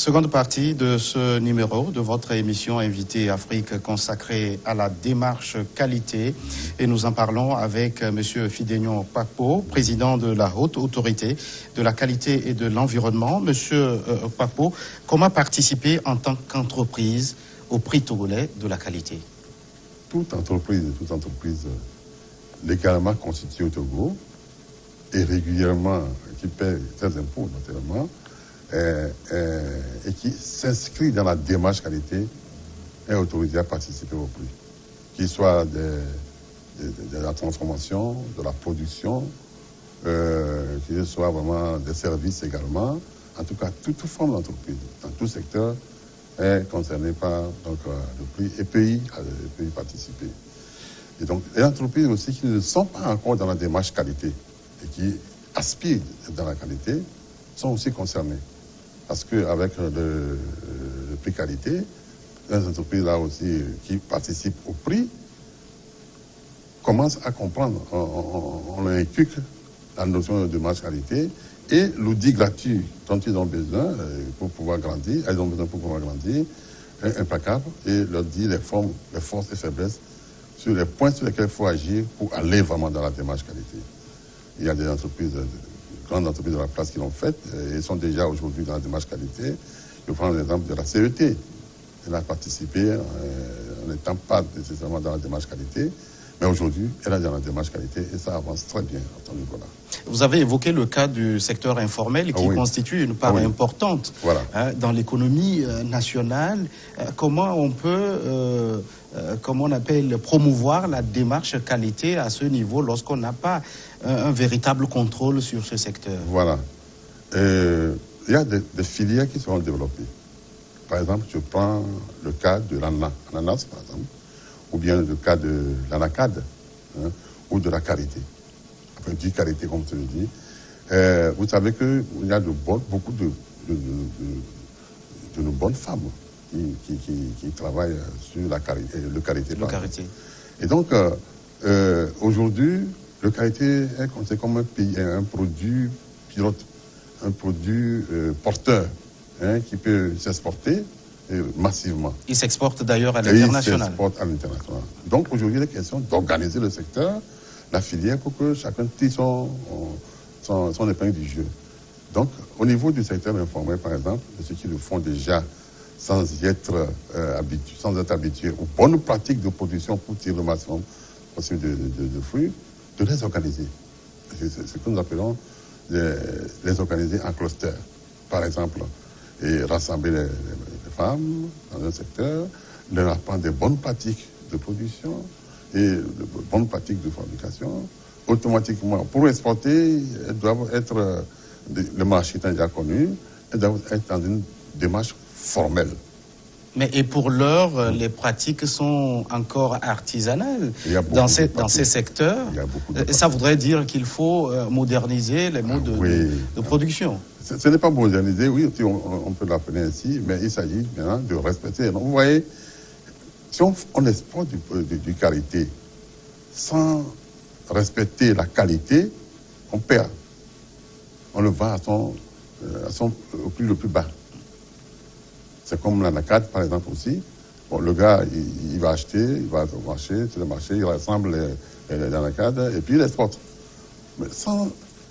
Seconde partie de ce numéro de votre émission Invité Afrique consacrée à la démarche qualité. Et nous en parlons avec M. Fideyon Kpakpo, président de la Haute Autorité de la qualité et de l'environnement. Monsieur Kpakpo, comment participer en tant qu'entreprise au prix togolais de la qualité? Toute entreprise légalement constituée au Togo et régulièrement qui paie ses impôts notamment, et qui s'inscrit dans la démarche qualité est autorisé à participer au prix, qu'il soit de la transformation, de la production, qu'il soit vraiment des services également. En tout cas, toute forme d'entreprise, dans tout secteur, est concerné par donc, le prix et pays participer. Et donc, les entreprises aussi qui ne sont pas encore dans la démarche qualité et qui aspirent dans la qualité sont aussi concernées. Parce qu'avec le prix qualité, les entreprises là aussi qui participent au prix commencent à comprendre, on leur inculque la notion de démarche qualité et l'outil gratuit dont ils ont besoin pour pouvoir grandir, implacable, et leur dit les forces et faiblesses sur les points sur lesquels il faut agir pour aller vraiment dans la démarche qualité. Il y a des entreprises, grandes entreprises de la place qui l'ont fait et sont déjà aujourd'hui dans la démarche qualité. Je prends l'exemple de la CET. Elle a participé en n'étant pas nécessairement dans la démarche qualité, mais aujourd'hui, elle est dans la démarche qualité et ça avance très bien à ce niveau-là. Vous avez évoqué le cas du secteur informel qui constitue une part importante dans l'économie nationale. Comment on peut, comment on appelle, promouvoir la démarche qualité à ce niveau lorsqu'on n'a pas un véritable contrôle sur ce secteur? Voilà. Il y a des filières qui seront développées. Par exemple, je prends le cas de l'ananas, par exemple, ou bien le cas de l'anacade, ou de la karité. Enfin, du karité, comme tu le dis. Vous savez qu'il y a beaucoup de nos bonnes femmes qui travaillent sur la karité, le karité. Et donc, aujourd'hui, le karité est considéré comme un produit pilote, un produit porteur, qui peut s'exporter massivement. Il s'exporte d'ailleurs à l'international. Il s'exporte à l'international. Donc aujourd'hui, il est question d'organiser le secteur, la filière, pour que chacun tire son épingle du jeu. Donc, au niveau du secteur informel, par exemple, de ceux qui le font déjà sans être habitués aux bonnes pratiques de production pour tirer le maximum possible de fruits, de les organiser. C'est ce que nous appelons les organiser en cluster, par exemple, et rassembler les femmes dans un secteur, leur apprendre des bonnes pratiques de production et de bonnes pratiques de fabrication. Automatiquement, pour exporter, elles doivent être, le marché étant déjà connu, elles doivent être dans une démarche formelle. Mais et pour l'heure, les pratiques sont encore artisanales dans ces secteurs. Ça voudrait dire qu'il faut moderniser les modes de production. Ce n'est pas moderniser, oui, on peut l'appeler ainsi, mais il s'agit maintenant de respecter. Donc, vous voyez, si on exporte du karité sans respecter la qualité, on perd. On le vend au prix le plus bas. C'est comme l'anacade, par exemple, aussi. Bon, le gars, il va acheter, il va au marché, sur le marché, il rassemble les anacades et puis il exporte. Mais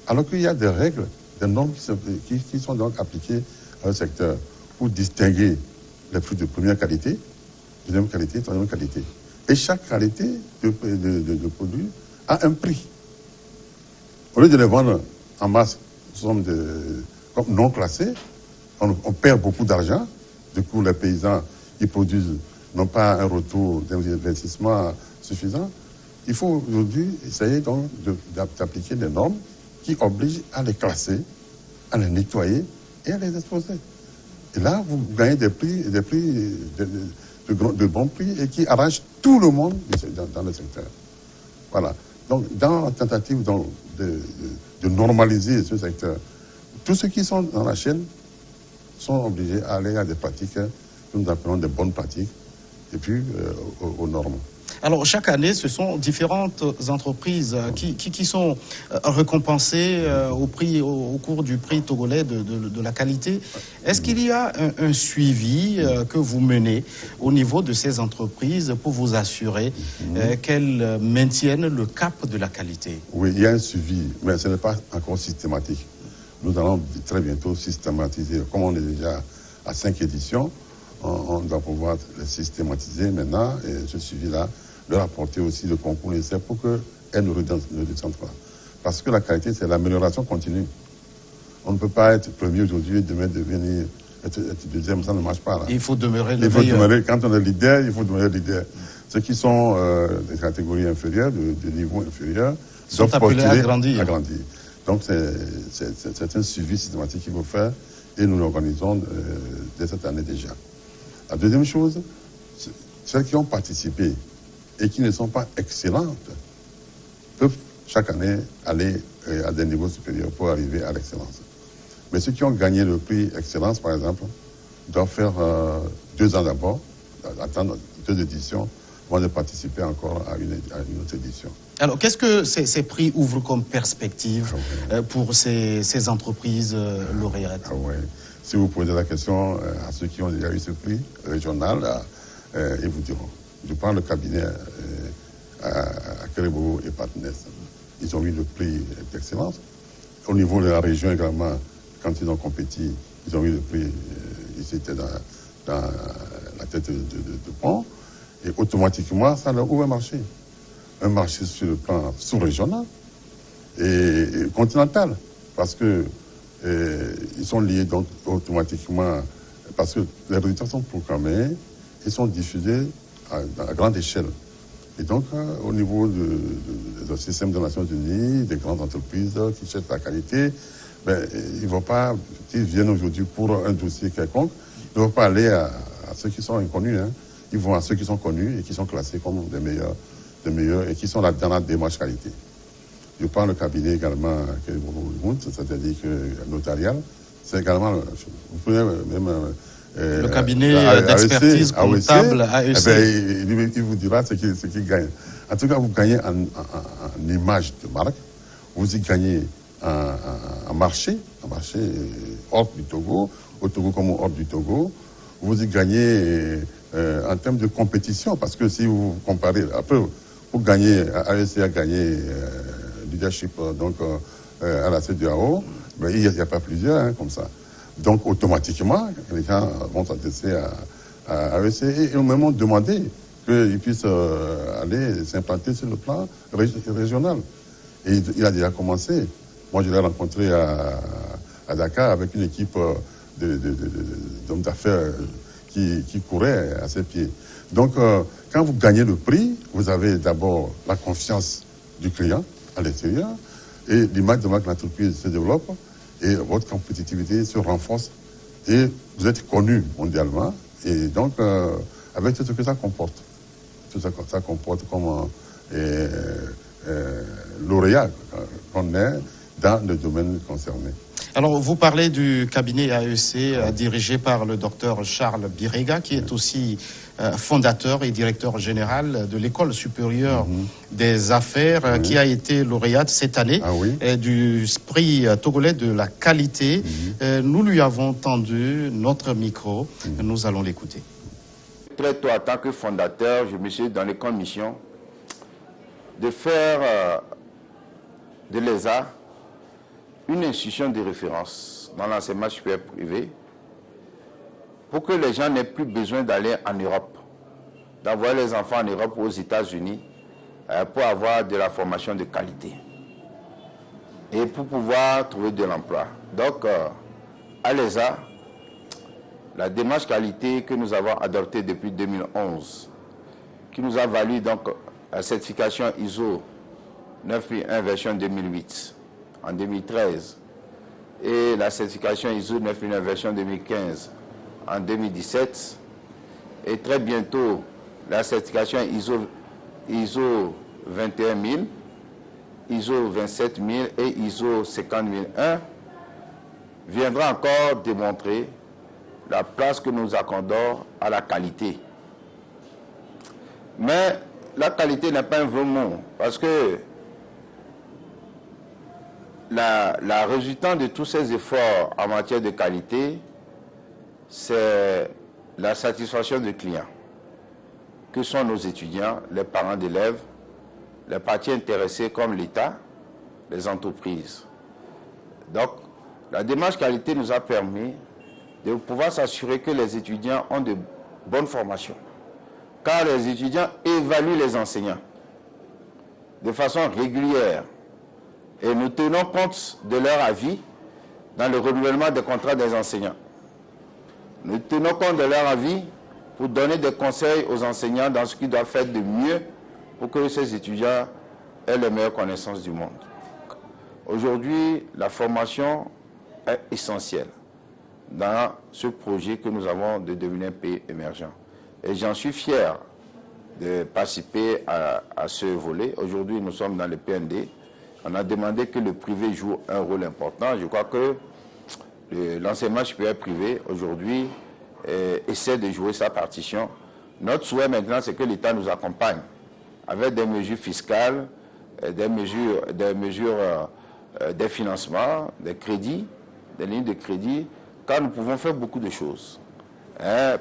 alors qu'il y a des règles, des normes qui sont donc appliquées à un secteur pour distinguer les fruits de première qualité, deuxième qualité, troisième qualité. Et chaque qualité de produit a un prix. Au lieu de les vendre en masse, comme non classés, on perd beaucoup d'argent. Du coup, les paysans, ils produisent non pas un retour d'investissement suffisant. Il faut aujourd'hui essayer donc d'appliquer des normes qui obligent à les classer, à les nettoyer et à les exposer. Et là, vous gagnez des prix de bons prix et qui arrachent tout le monde dans le secteur. Voilà. Donc, dans la tentative de normaliser ce secteur, tous ceux qui sont dans la chaîne sont obligés à aller à des pratiques que nous appelons des bonnes pratiques et puis aux normes. Alors, chaque année, ce sont différentes entreprises qui sont récompensées au cours du prix togolais de la qualité. Est-ce qu'il y a un suivi que vous menez au niveau de ces entreprises pour vous assurer qu'elles maintiennent le cap de la qualité? Oui, il y a un suivi, mais ce n'est pas encore systématique. Nous allons très bientôt systématiser. Comme on est déjà à 5 éditions, on doit pouvoir le systématiser maintenant et ce suivi-là, leur apporter aussi le concours nécessaire pour qu'elles ne redescendent pas. Parce que la qualité, c'est l'amélioration continue. On ne peut pas être premier aujourd'hui et demain devenir être deuxième, ça ne marche pas. Là. Il faut demeurer le meilleur. Quand on est leader, il faut demeurer leader. Ceux qui sont des catégories inférieures, de niveau inférieur, sont appelés à grandir. Donc, c'est un suivi systématique qu'il faut faire et nous l'organisons dès cette année déjà. La deuxième chose, celles qui ont participé et qui ne sont pas excellentes peuvent chaque année aller à des niveaux supérieurs pour arriver à l'excellence. Mais ceux qui ont gagné le prix excellence, par exemple, doivent faire 2 ans d'abord, attendre 2 éditions, avant de participer encore à une autre édition. Alors, qu'est-ce que ces prix ouvrent comme perspective pour ces entreprises lauréates? Si vous posez la question à ceux qui ont déjà eu ce prix régional, ils vous diront. Je prends le cabinet à Kérébo et Partenaires. Ils ont eu le prix d'excellence. Au niveau de la région également, quand ils ont compétit, ils ont eu le prix, ils étaient dans la tête de pont. Et automatiquement, ça leur ouvre un marché. Un marché sur le plan sous-régional et continental. Parce que ils sont liés donc automatiquement, parce que les résultats sont programmés, ils sont diffusés à grande échelle. Et donc, au niveau du système des Nations Unies, des grandes entreprises qui cherchent la qualité, ils ne vont pas, ils viennent aujourd'hui pour un dossier quelconque, ils ne vont pas aller à ceux qui sont inconnus. Hein. Ils vont à ceux qui sont connus et qui sont classés comme des meilleurs et qui sont dans la démarche qualité. Je prends le cabinet également, c'est-à-dire que notarial, c'est également, vous pouvez même... le cabinet d'expertise comptable AEC. Il vous dira ce qu'il gagne. En tout cas, vous gagnez en image de marque, vous y gagnez en marché hors du Togo, au Togo comme hors du Togo, vous y gagnez en termes de compétition, parce que si vous comparez, après, pour gagner, AEC a gagné leadership donc, à la CEDEAO, il n'y a pas plusieurs hein, comme ça. Donc, automatiquement, les gens vont s'adresser à AEC et au même demander qu'ils puissent aller s'implanter sur le plan régional. Et il a déjà commencé. Moi, je l'ai rencontré à Dakar avec une équipe d'hommes d'affaires qui courait à ses pieds. Donc, quand vous gagnez le prix, vous avez d'abord la confiance du client à l'extérieur et l'image de marque de l'entreprise se développe et votre compétitivité se renforce et vous êtes connu mondialement. Et donc, avec tout ce que ça comporte, tout ça comporte comme lauréat qu'on est dans le domaine concerné. Alors, vous parlez du cabinet AEC dirigé par le docteur Charles Birega, qui est aussi fondateur et directeur général de l'École supérieure des affaires, qui a été lauréate cette année du prix togolais de la qualité. Nous lui avons tendu notre micro. Nous allons l'écouter. Très tôt, en tant que fondateur, je me suis donné comme mission de faire de l'ESA une institution de référence dans l'enseignement supérieur privé pour que les gens n'aient plus besoin d'aller en Europe, d'envoyer les enfants en Europe ou aux États-Unis pour avoir de la formation de qualité et pour pouvoir trouver de l'emploi. Donc, à l'ESA, la démarche qualité que nous avons adoptée depuis 2011, qui nous a valu donc la certification ISO 9001 version 2008 en 2013 et la certification ISO 9001 version 2015 en 2017 et très bientôt la certification ISO 21000, ISO 27000 et ISO 50001 viendra encore démontrer la place que nous accordons à la qualité. Mais la qualité n'est pas un vrai mot, parce que la résultante de tous ces efforts en matière de qualité, c'est la satisfaction des clients, que sont nos étudiants, les parents d'élèves, les parties intéressées comme l'État, les entreprises. Donc, la démarche qualité nous a permis de pouvoir s'assurer que les étudiants ont de bonnes formations, car les étudiants évaluent les enseignants de façon régulière et nous tenons compte de leur avis dans le renouvellement des contrats des enseignants. Nous tenons compte de leur avis pour donner des conseils aux enseignants dans ce qu'ils doivent faire de mieux pour que ces étudiants aient les meilleures connaissances du monde. Aujourd'hui, la formation est essentielle dans ce projet que nous avons de devenir un pays émergent. Et j'en suis fier de participer à ce volet. Aujourd'hui, nous sommes dans le PND. On a demandé que le privé joue un rôle important. Je crois que l'enseignement supérieur privé, aujourd'hui, essaie de jouer sa partition. Notre souhait maintenant, c'est que l'État nous accompagne avec des mesures fiscales, des financements, des crédits, des lignes de crédit, car nous pouvons faire beaucoup de choses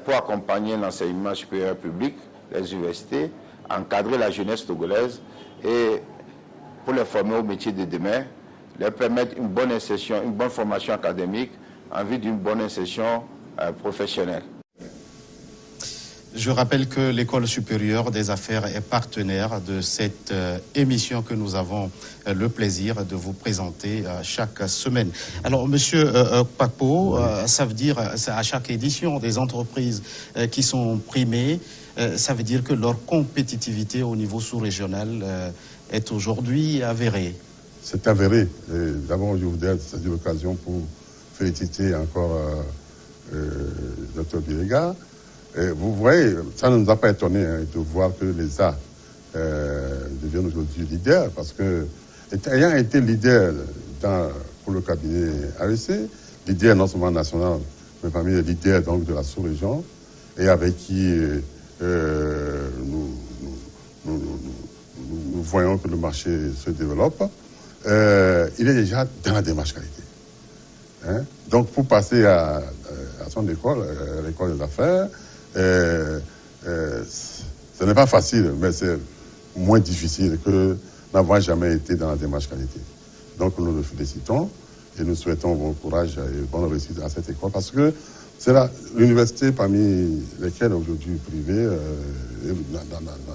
pour accompagner l'enseignement supérieur public, les universités, encadrer la jeunesse togolaise et pour les former au métier de demain, leur permettre une bonne insertion, une bonne formation académique en vue d'une bonne insertion professionnelle. Je rappelle que l'École supérieure des affaires est partenaire de cette émission que nous avons le plaisir de vous présenter chaque semaine. Alors, Monsieur Papo, ça veut dire à chaque édition des entreprises qui sont primées, ça veut dire que leur compétitivité au niveau sous-régional est aujourd'hui avérée. C'est avéré. D'abord, je voudrais saisir l'occasion pour féliciter encore Dr Birega. Vous voyez, ça ne nous a pas étonné de voir que les arts deviennent aujourd'hui leaders, parce que, ayant été leader pour le cabinet AEC, leader non seulement national, mais parmi les leaders donc, de la sous-région, et avec qui nous voyons que le marché se développe, il est déjà dans la démarche qualité. Hein? Donc, pour passer à son école, l'école des affaires, ce n'est pas facile, mais c'est moins difficile que n'avoir jamais été dans la démarche qualité. Donc, nous le félicitons et nous souhaitons bon courage et bonne réussite à cette école, parce que c'est l'université parmi lesquelles aujourd'hui privée,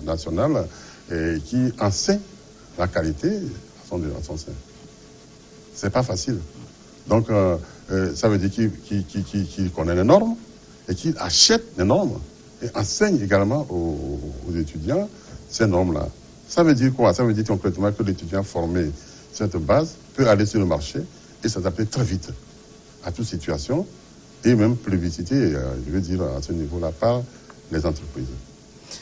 nationale, qui enseigne la qualité à son sein. C'est pas facile. Donc, ça veut dire qu'il connaît les normes et qu'il achète les normes et enseigne également aux étudiants ces normes-là. Ça veut dire quoi? Ça veut dire concrètement que l'étudiant formé sur cette base peut aller sur le marché et s'adapter très vite à toute situation et même plébiscité, je veux dire, à ce niveau-là, par les entreprises.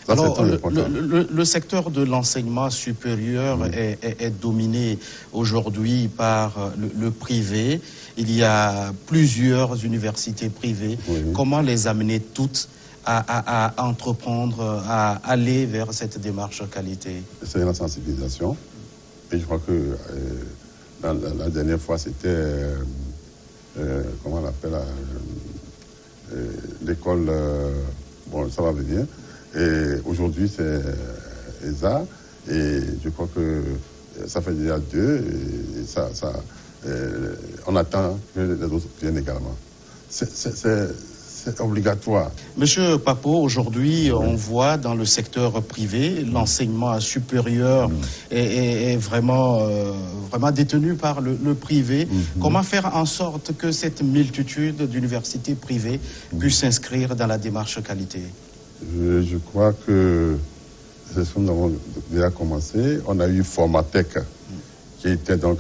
Ça, alors, le secteur de l'enseignement supérieur est dominé aujourd'hui par le privé. Il y a plusieurs universités privées. Comment les amener toutes à entreprendre, à aller vers cette démarche qualité? C'est la sensibilisation. Et je crois que la dernière fois, c'était, comment on appelle, l'école, bon, ça va venir. Et aujourd'hui, c'est ESA. Et je crois que ça fait déjà 2. Et on attend que les autres viennent également. C'est obligatoire. Monsieur Papo, aujourd'hui, on voit dans le secteur privé, l'enseignement supérieur est vraiment détenu par le privé. Comment faire en sorte que cette multitude d'universités privées puisse s'inscrire dans la démarche qualité? Je crois que c'est ce que nous avons déjà commencé. On a eu Formatec, qui était donc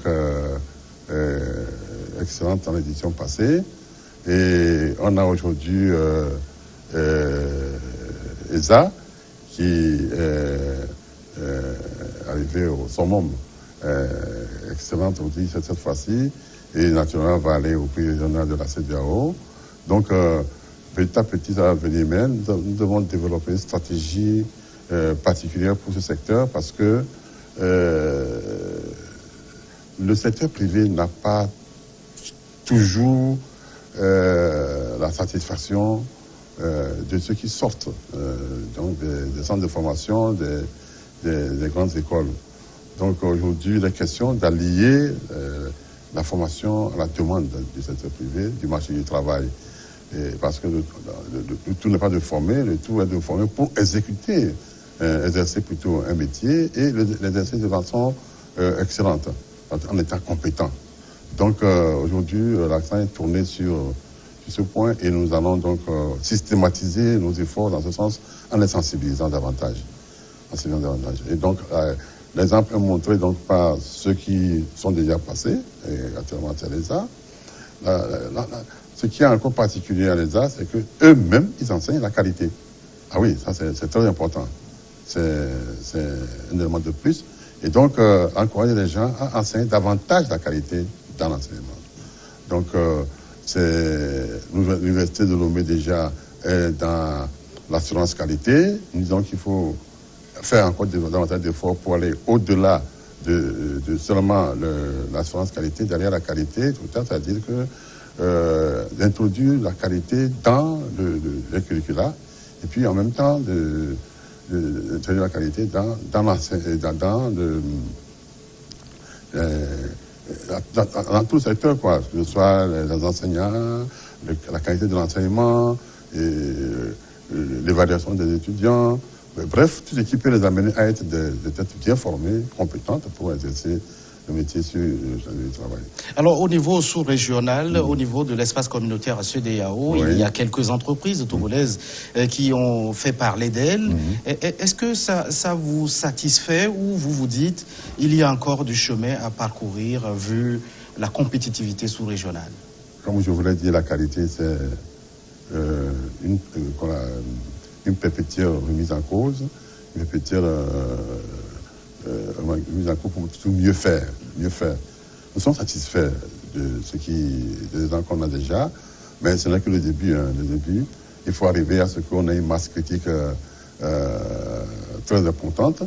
excellente en l'édition passée. Et on a aujourd'hui ESA, qui est arrivé au summum. Excellente aussi cette fois-ci. Et naturellement, va aller au prix régional de la CEDEAO. Donc, petit à petit, ça va venir, mais nous devons développer une stratégie particulière pour ce secteur parce que le secteur privé n'a pas toujours la satisfaction de ceux qui sortent donc des centres de formation, des grandes écoles. Donc aujourd'hui, il est question d'allier la formation à la demande du secteur privé, du marché du travail. Parce que le tout n'est pas de former, le tout est de former pour exécuter, exercer plutôt un métier et l'exercer de façon excellente, en étant compétent. Donc aujourd'hui, l'accent est tourné sur ce point et nous allons donc systématiser nos efforts dans ce sens en les sensibilisant davantage. Et donc, l'exemple est montré donc par ceux qui sont déjà passés, et actuellement c'est l'ESA. Ce qui est encore particulier à l'ESA, c'est qu'eux-mêmes, ils enseignent la qualité. Ah oui, ça c'est très important. C'est un élément de plus. Et donc, encourager les gens à enseigner davantage la qualité dans l'enseignement. Donc, l'Université de Lomé déjà est dans l'assurance qualité. Nous disons qu'il faut faire encore davantage d'efforts pour aller au-delà de seulement l'assurance qualité, derrière la qualité, tout ça, c'est-à-dire que d'introduire la qualité dans le curricula et puis en même temps d'introduire la qualité dans tout le secteur, quoi, que ce soit les enseignants, la qualité de l'enseignement, l'évaluation des étudiants. Bref, tout ce qui peut les amener à être bien formés, compétentes pour exercer le métier sur le travail. Alors, au niveau sous-régional, au niveau de l'espace communautaire à CEDEAO, il y a quelques entreprises togolaises qui ont fait parler d'elles. Est-ce que ça vous satisfait ou vous vous dites il y a encore du chemin à parcourir vu la compétitivité sous-régionale? Comme je vous l'ai dit, la qualité, c'est une perpétuelle remise en cause, une perpétuelle remise en cause pour tout mieux faire. Nous sommes satisfaits des gens qu'on a déjà, mais ce n'est que le début. Il faut arriver à ce qu'on ait une masse critique très importante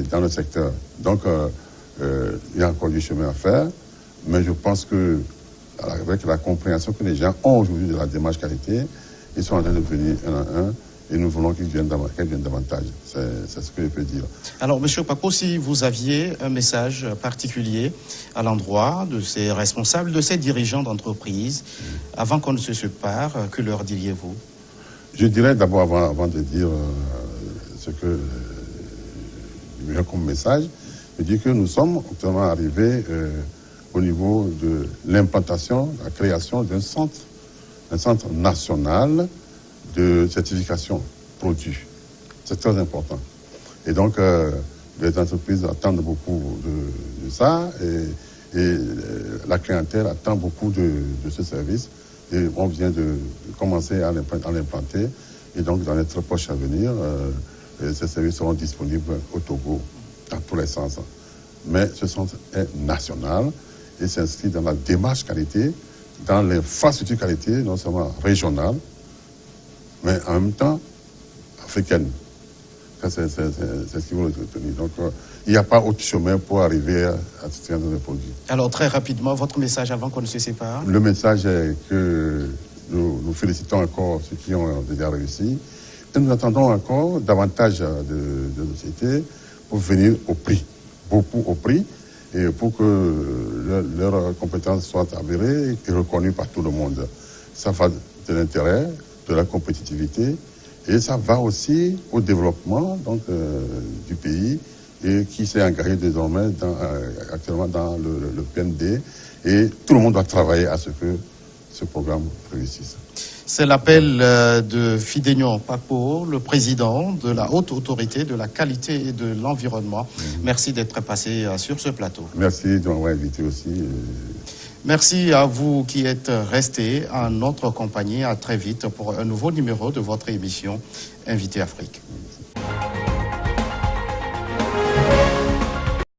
dans le secteur. Donc, il y a encore du chemin à faire, mais je pense que avec la compréhension que les gens ont aujourd'hui de la démarche qualité, ils sont en train de venir un à un. Et nous voulons qu'ils viennent davantage. C'est ce que je peux dire. Alors, M. Paco, si vous aviez un message particulier à l'endroit de ces responsables, de ces dirigeants d'entreprise, avant qu'on ne se sépare, que leur diriez-vous? Je dirais d'abord, avant de dire ce que je veux comme message, je dis que nous sommes actuellement arrivés au niveau de l'implantation, la création d'un centre national de certification produit. C'est très important. Et donc, les entreprises attendent beaucoup de ça et la clientèle attend beaucoup de ce service. Et on vient de commencer à l'implanter. Et donc, dans les très proches à venir, ces services seront disponibles au Togo, dans tous les sens. Mais ce centre est national et s'inscrit dans la démarche qualité, dans l'infrastructure qualité, non seulement régionale, mais en même temps africaine. Ça, c'est ce qu'il faut retenir. Donc, il n'y a pas autre chemin pour arriver à ce genre de produit. Alors, très rapidement, votre message avant qu'on ne se sépare? Le message est que nous félicitons encore ceux qui ont déjà réussi. Et nous attendons encore davantage de sociétés pour venir au prix, beaucoup au prix, et pour que leurs compétences soient avérées et reconnues par tout le monde. Ça va de l'intérêt, de la compétitivité, et ça va aussi au développement donc, du pays et qui s'est engagé désormais actuellement dans le PND, et tout le monde doit travailler à ce que ce programme réussisse. C'est l'appel de Fidénion Papo, le président de la Haute Autorité de la Qualité et de l'Environnement. Merci d'être passé sur ce plateau. Merci de m'avoir invité aussi. Merci à vous qui êtes restés en notre compagnie. À très vite pour un nouveau numéro de votre émission Invité Afrique.